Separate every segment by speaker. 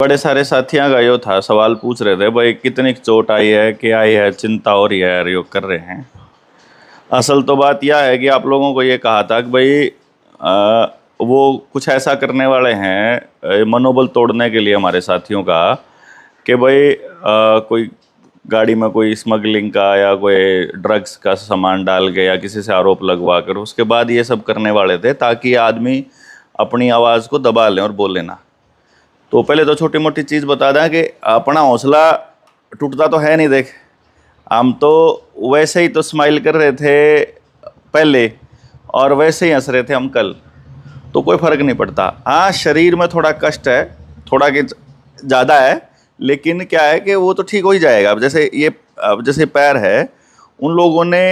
Speaker 1: बड़े सारे साथियां का यो था, सवाल पूछ रहे थे भाई कितनी चोट आई है, क्या आई है, चिंता हो रही है यार, योग कर रहे हैं। असल तो बात यह है कि आप लोगों को ये कहा था कि भाई वो कुछ ऐसा करने वाले हैं मनोबल तोड़ने के लिए हमारे साथियों का, कि भाई कोई गाड़ी में कोई स्मगलिंग का या कोई ड्रग्स का सामान डाल के या किसी से आरोप लगवा कर उसके बाद ये सब करने वाले थे, ताकि आदमी अपनी आवाज़ को दबा लें और बोले ना। तो पहले तो छोटी मोटी चीज़ बता दें कि अपना हौसला टूटता तो है नहीं। देख, हम तो वैसे ही तो स्माइल कर रहे थे पहले और वैसे ही हंस रहे थे हम कल, तो कोई फ़र्क नहीं पड़ता। हाँ, शरीर में थोड़ा कष्ट है, थोड़ा कि ज़्यादा है, लेकिन क्या है कि वो तो ठीक हो ही जाएगा। अब जैसे पैर है, उन लोगों ने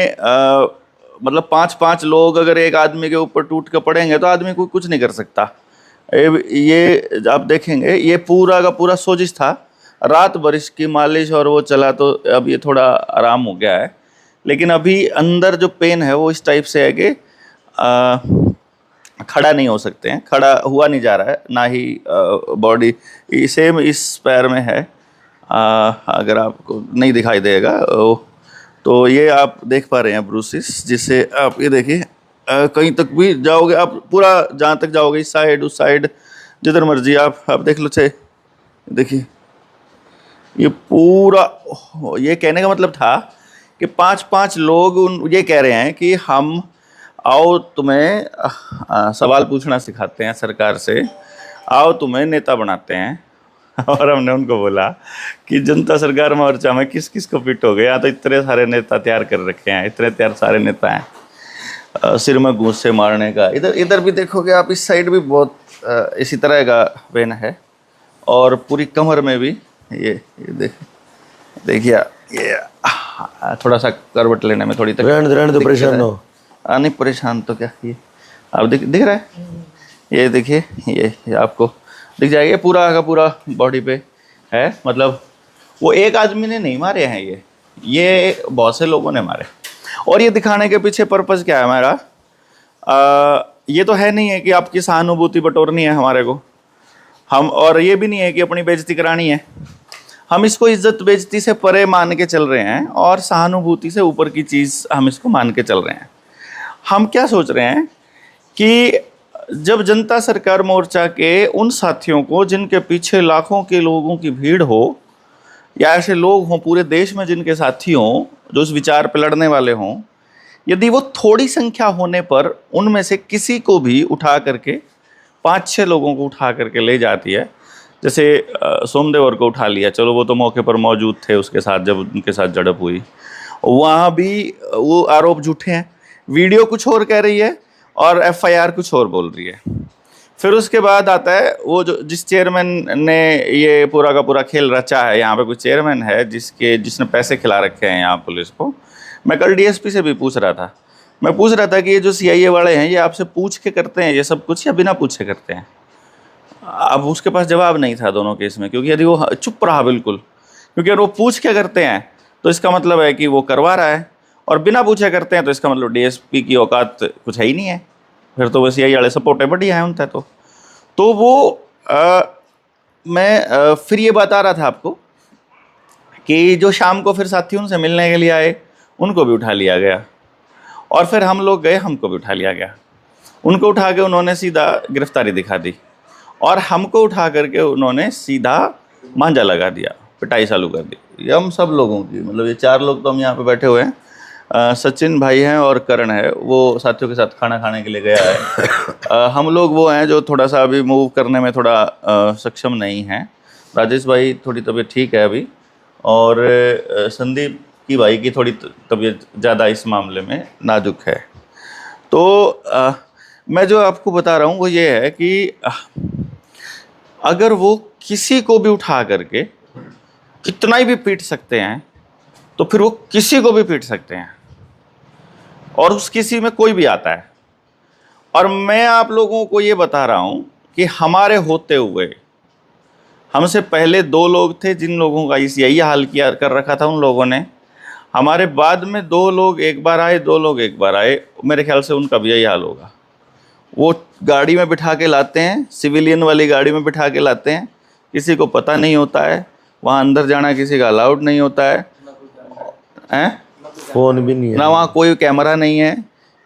Speaker 1: मतलब 5-5 लोग अगर एक आदमी के ऊपर टूट के पड़ेंगे तो आदमी कोई कुछ नहीं कर सकता। ये आप देखेंगे, ये पूरा का पूरा सोजिश था, रात भर इसकी मालिश और वो चला, तो अब ये थोड़ा आराम हो गया है। लेकिन अभी अंदर जो पेन है वो इस टाइप से है कि खड़ा नहीं हो सकते हैं, खड़ा हुआ नहीं जा रहा है, ना ही बॉडी सेम इस पैर में है। अगर आपको नहीं दिखाई देगा तो ये आप देख पा रहे हैं ब्रूसिस, जिससे आप ये देखिए कहीं तक भी जाओगे आप, पूरा जहाँ तक जाओगे, इस साइड उस साइड जिधर मर्जी आप देख लो। छे देखिए, ये पूरा, ये कहने का मतलब था कि 5-5 लोग ये कह रहे हैं कि हम आओ तुम्हें सवाल पूछना सिखाते हैं सरकार से, आओ तुम्हें नेता बनाते हैं। और हमने उनको बोला कि जनता सरकार मोर्चा में किस किस को फिट हो गए, यहाँ तो इतने सारे नेता तैयार कर रखे हैं, इतने सारे नेता हैं। सिर में घूंसे मारने का, इधर भी देखोगे आप, इस साइड भी बहुत इसी तरह का पेन है, और पूरी कमर में भी ये देखिए ये थोड़ा सा करवट लेने में थोड़ी
Speaker 2: रहने दो, परेशान हो।
Speaker 1: नहीं परेशान तो क्या, ये आप दिख रहा है, ये देखिए, ये आपको दिख जाएगा, ये पूरा का पूरा बॉडी पे है। मतलब वो एक आदमी ने नहीं मारे हैं, ये बहुत से लोगों ने मारे। और ये दिखाने के पीछे पर्पस क्या है हमारा? ये तो है नहीं है कि आपकी सहानुभूति बटोरनी है हमारे को, हम, और ये भी नहीं है कि अपनी बेइज्जती करानी है। हम इसको इज्जत बेइज्जती से परे मान के चल रहे हैं, और सहानुभूति से ऊपर की चीज़ हम इसको मान के चल रहे हैं। हम क्या सोच रहे हैं कि जब जनता सरकार मोर्चा के उन साथियों को जिनके पीछे लाखों के लोगों की भीड़ हो, या ऐसे लोग हों पूरे देश में जिनके साथी हों जो इस विचार पर लड़ने वाले हों, यदि वो थोड़ी संख्या होने पर उनमें से किसी को भी उठा करके 5-6 लोगों को उठा करके ले जाती है, जैसे सोमदेवर को उठा लिया, चलो वो तो मौके पर मौजूद थे उसके साथ जब उनके साथ झड़प हुई, वहाँ भी वो आरोप झूठे हैं, वीडियो कुछ और कह रही है और FIR कुछ और बोल रही है। फिर उसके बाद आता है वो जिस चेयरमैन ने ये पूरा का पूरा खेल रचा है, यहाँ पे कोई चेयरमैन है जिसने पैसे खिला रखे हैं यहाँ पुलिस को। मैं कल DSP से भी पूछ रहा था, मैं पूछ रहा था कि ये जो CIA वाले हैं, ये आपसे पूछ के करते हैं ये सब कुछ या बिना पूछे करते हैं? अब उसके पास जवाब नहीं था दोनों केस में, क्योंकि यदि वो चुप रहा बिल्कुल, क्योंकि अगर वो पूछ के करते हैं तो इसका मतलब है कि वो करवा रहा है, और बिना पूछे करते हैं तो इसका मतलब DSP की औकात कुछ है ही नहीं है, फिर तो बस CIA वाले सपोर्ट है, बढ़िया है उनका। तो वो मैं फिर ये बता रहा था आपको कि जो शाम को फिर साथी उनसे मिलने के लिए आए, उनको भी उठा लिया गया, और फिर हम लोग गए, हमको भी उठा लिया गया। उनको उठा के उन्होंने सीधा गिरफ्तारी दिखा दी, और हमको उठा करके उन्होंने सीधा मांझा लगा दिया, पिटाई चालू कर दी। ये हम सब लोगों की, मतलब ये 4 लोग तो हम यहाँ पे बैठे हुए हैं, सचिन भाई हैं और करण है, वो साथियों के साथ खाना खाने के लिए गया है। हम लोग वो हैं जो थोड़ा सा अभी मूव करने में थोड़ा सक्षम नहीं हैं। राजेश भाई थोड़ी तबीयत ठीक है अभी, और संदीप की भाई की थोड़ी तबीयत ज़्यादा इस मामले में नाजुक है। तो मैं जो आपको बता रहा हूँ वो ये है कि अगर वो किसी को भी उठा करके कितना ही भी पीट सकते हैं, तो फिर वो किसी को भी पीट सकते हैं, और उस किसी में कोई भी आता है। और मैं आप लोगों को ये बता रहा हूँ कि हमारे होते हुए हमसे पहले 2 लोग थे जिन लोगों का यही हाल किया कर रखा था उन लोगों ने, हमारे बाद में 2 लोग एक बार आए, 2 लोग एक बार आए, मेरे ख्याल से उनका भी यही हाल होगा। वो गाड़ी में बिठा के लाते हैं, सिविलियन वाली गाड़ी में बिठा के लाते हैं, किसी को पता नहीं होता है, वहाँ अंदर जाना किसी का अलाउड नहीं होता है, हैं?
Speaker 2: फोन भी नहीं है
Speaker 1: ना वहाँ कोई कैमरा नहीं है।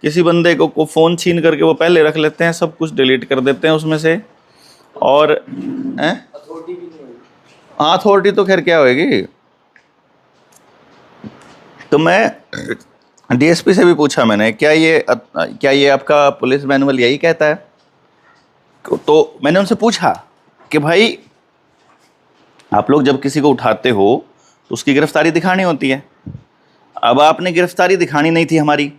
Speaker 1: किसी बंदे को फ़ोन छीन करके वो पहले रख लेते हैं, सब कुछ डिलीट कर देते हैं उसमें से। और हाँ, अथॉरिटी तो खैर क्या होएगी। तो मैं डीएसपी से भी पूछा मैंने, क्या ये आपका पुलिस मैनुअल यही कहता है? तो मैंने उनसे पूछा कि भाई आप लोग जब किसी को उठाते हो तो उसकी गिरफ्तारी दिखानी होती है। अब आपने गिरफ्तारी दिखानी नहीं थी हमारी,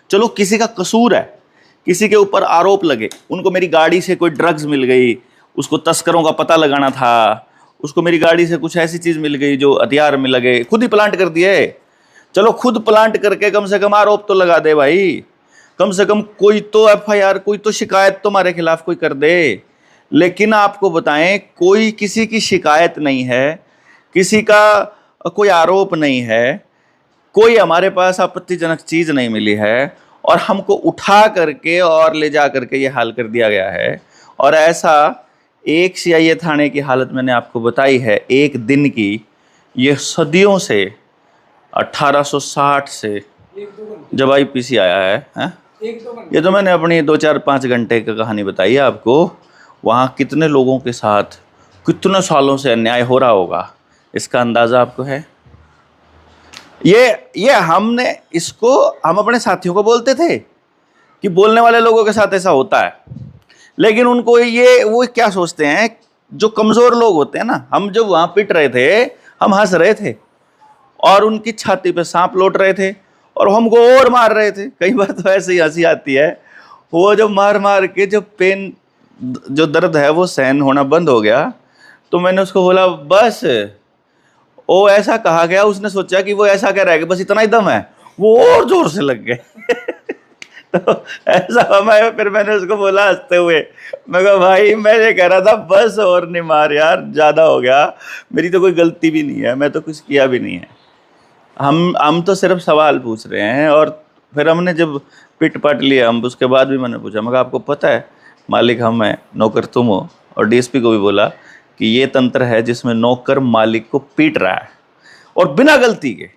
Speaker 1: चलो किसी का कसूर है, किसी के ऊपर आरोप लगे, उनको मेरी गाड़ी से कोई ड्रग्स मिल गई, उसको तस्करों का पता लगाना था, उसको मेरी गाड़ी से कुछ ऐसी चीज़ मिल गई जो हथियार में लगे, खुद ही प्लांट कर दिए। चलो खुद प्लांट करके कम से कम आरोप तो लगा दे भाई, कम से कम कोई तो एफआईआर, कोई तो शिकायत तो हमारे खिलाफ कोई कर दे। लेकिन आपको बताएं, कोई किसी की शिकायत नहीं है, किसी का कोई आरोप नहीं है, कोई हमारे पास आपत्तिजनक चीज़ नहीं मिली है, और हमको उठा करके और ले जा करके ये हाल कर दिया गया है। और ऐसा एक सीआईए थाने की हालत मैंने आपको बताई है, एक दिन की, ये सदियों से 1860 से जब आईपीसी आया है? ये तो मैंने अपनी 2-4-5 घंटे की कहानी बताई है आपको। वहाँ कितने लोगों के साथ कितने सालों से अन्याय हो रहा होगा, इसका अंदाज़ा आपको है? ये हम अपने साथियों को बोलते थे कि बोलने वाले लोगों के साथ ऐसा होता है, लेकिन उनको वो क्या सोचते हैं, जो कमज़ोर लोग होते हैं ना, हम जब वहाँ पिट रहे थे हम हंस रहे थे, और उनकी छाती पे सांप लौट रहे थे और हमको और मार रहे थे। कई बार तो ऐसे ही हंसी आती है, वो जब मार मार के जब पेन, जो दर्द है वो सहन होना बंद हो गया, तो मैंने उसको बोला बस, वो ऐसा कहा गया, उसने सोचा कि वो ऐसा कह रहा है कि बस इतना ही दम है, वो और जोर से लग गए। तो ऐसा फिर मैंने उसको बोला हंसते हुए, मैं कहा भाई मैं ये कह रहा था बस और नहीं मार यार, ज़्यादा हो गया, मेरी तो कोई गलती भी नहीं है, मैं तो कुछ किया भी नहीं है, हम तो सिर्फ सवाल पूछ रहे हैं। और फिर हमने जब पिट पाट लिया, हम उसके बाद भी मैंने पूछा, मैं कहा आपको पता है मालिक हम हैं, नौकर तुम हो? और डीएसपी को भी बोला कि ये तंत्र है जिसमें नौकर मालिक को पीट रहा है और बिना गलती के।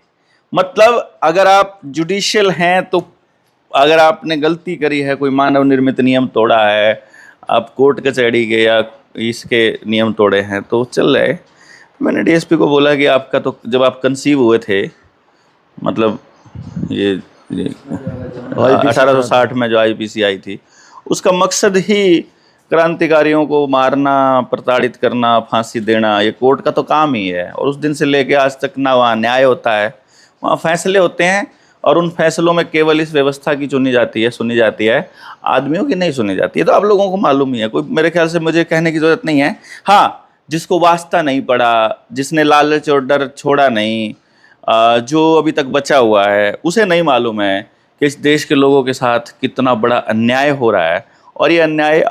Speaker 1: मतलब अगर आप जुडिशियल हैं तो अगर आपने गलती करी है, कोई मानव निर्मित नियम तोड़ा है, आप कोर्ट कचहरी के या इसके नियम तोड़े हैं तो चल रहे। मैंने डीएसपी को बोला कि आपका तो जब आप कंसीव हुए थे, मतलब ये 1860 में जो आईपीसी आई थी, उसका मकसद ही क्रांतिकारियों को मारना, प्रताड़ित करना, फांसी देना, ये कोर्ट का तो काम ही है। और उस दिन से लेके आज तक ना वहाँ न्याय होता है, वहाँ फैसले होते हैं, और उन फैसलों में केवल इस व्यवस्था की सुनी जाती है, आदमियों की नहीं सुनी जाती है। तो आप लोगों को मालूम ही है, कोई मेरे ख्याल से मुझे कहने की ज़रूरत नहीं है। हाँ, जिसको वास्ता नहीं पड़ा, जिसने लालच और डर छोड़ा नहीं, जो अभी तक बचा हुआ है, उसे नहीं मालूम है कि इस देश के लोगों के साथ कितना बड़ा अन्याय हो रहा है। और ये अन्याय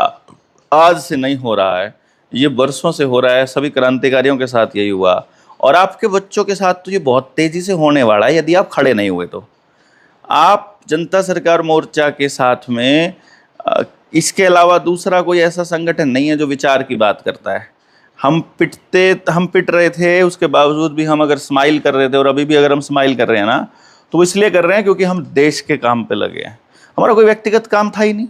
Speaker 1: आज से नहीं हो रहा है, ये बरसों से हो रहा है। सभी क्रांतिकारियों के साथ यही हुआ, और आपके बच्चों के साथ तो ये बहुत तेज़ी से होने वाला है यदि आप खड़े नहीं हुए तो। आप जनता सरकार मोर्चा के साथ में इसके अलावा दूसरा कोई ऐसा संगठन नहीं है जो विचार की बात करता है। हम पिट रहे थे, उसके बावजूद भी हम अगर स्माइल कर रहे थे, और अभी भी अगर हम स्माइल कर रहे हैं ना, तो वो इसलिए कर रहे हैं क्योंकि हम देश के काम पे लगे हैं। हमारा कोई व्यक्तिगत काम था ही नहीं,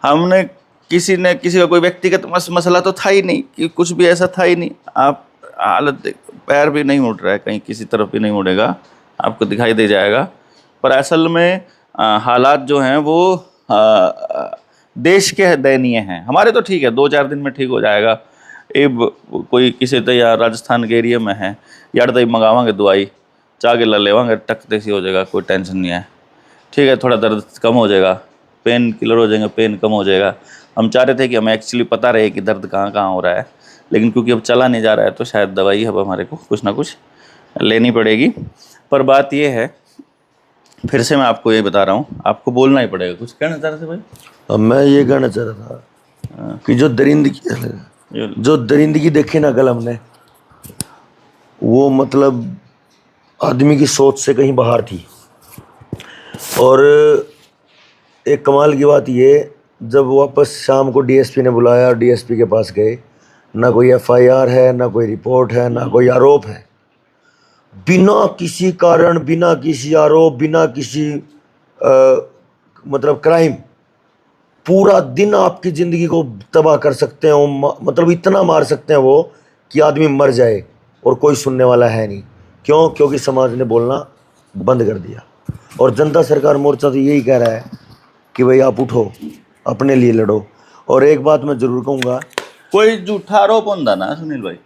Speaker 1: हमने किसी का कोई व्यक्तिगत मसला तो था ही नहीं, कि कुछ भी ऐसा था ही नहीं। आप हालत देख, पैर भी नहीं उड़ रहा है, कहीं किसी तरफ भी नहीं उड़ेगा, आपको दिखाई दे जाएगा। पर असल में हालात जो हैं वो देश के दयनीय हैं। हमारे तो ठीक है, 2-4 दिन में ठीक हो जाएगा। कोई किसी तो या राजस्थान के एरिया में है, यार तो मंगावांगे दवाई, चाह के ला लेवांगे, टकते सी हो जाएगा, कोई टेंशन नहीं है, ठीक है, थोड़ा दर्द कम हो जाएगा, पेन किलर हो जाएंगे, पेन कम हो जाएगा। हम चाह रहे थे कि हमें एक्चुअली पता रहे कि दर्द कहाँ कहाँ हो रहा है, लेकिन क्योंकि अब चला नहीं जा रहा है तो शायद दवाई अब हमारे को कुछ ना कुछ लेनी पड़ेगी। पर बात ये है, फिर से मैं आपको ये बता रहा हूँ, आपको बोलना ही पड़ेगा। कुछ कहना चाह रहे थे भाई?
Speaker 2: अब मैं ये कहना चाह रहा था कि जो दरिंदगी देखी ना कल हमने, वो मतलब आदमी की सोच से कहीं बाहर थी। और एक कमाल की बात ये, जब वापस शाम को डीएसपी ने बुलाया और डीएसपी के पास गए ना कोई FIR है, ना कोई रिपोर्ट है, ना कोई आरोप है। बिना किसी कारण, बिना किसी आरोप, बिना किसी मतलब क्राइम, पूरा दिन आपकी ज़िंदगी को तबाह कर सकते हैं वो, मतलब इतना मार सकते हैं वो कि आदमी मर जाए और कोई सुनने वाला है नहीं। क्यों? क्योंकि समाज ने बोलना बंद कर दिया। और जनता सरकार मोर्चा तो यही कह रहा है कि भाई आप उठो, अपने लिए लड़ो। और एक बात मैं ज़रूर कहूँगा,
Speaker 1: कोई झूठा आरोप होता ना सुनील भाई,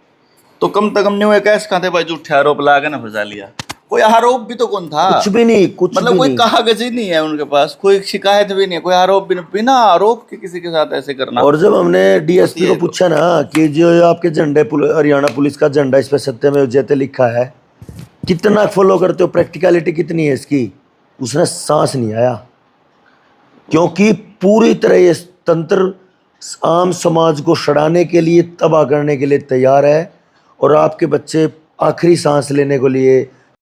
Speaker 1: तो कम से कम नहीं हुए कैसे खाते भाई, झूठे आरोप ला के ना फंसा लिया। कोई आरोप भी तो कौन था,
Speaker 2: कुछ भी नहीं, कुछ
Speaker 1: मतलब
Speaker 2: भी
Speaker 1: कोई
Speaker 2: नहीं।
Speaker 1: कागज ही नहीं है उनके पास, कोई शिकायत भी नहीं है, कोई आरोप भी नहीं, बिना आरोप के किसी के साथ ऐसे करना।
Speaker 2: और जब हमने DSP
Speaker 1: ये
Speaker 2: को
Speaker 1: तो
Speaker 2: पूछा ना कि जो आपके झंडे, हरियाणा पुलिस का झंडा, इस पर सत्यमेव जयते लिखा है, कितना फॉलो करते हो, प्रैक्टिकलिटी कितनी है इसकी, उसने सांस नहीं आया। क्योंकि पूरी तरह ये तंत्र आम समाज को सड़ाने के लिए, तबाह करने के लिए तैयार है। और आपके बच्चे आखिरी सांस लेने के लिए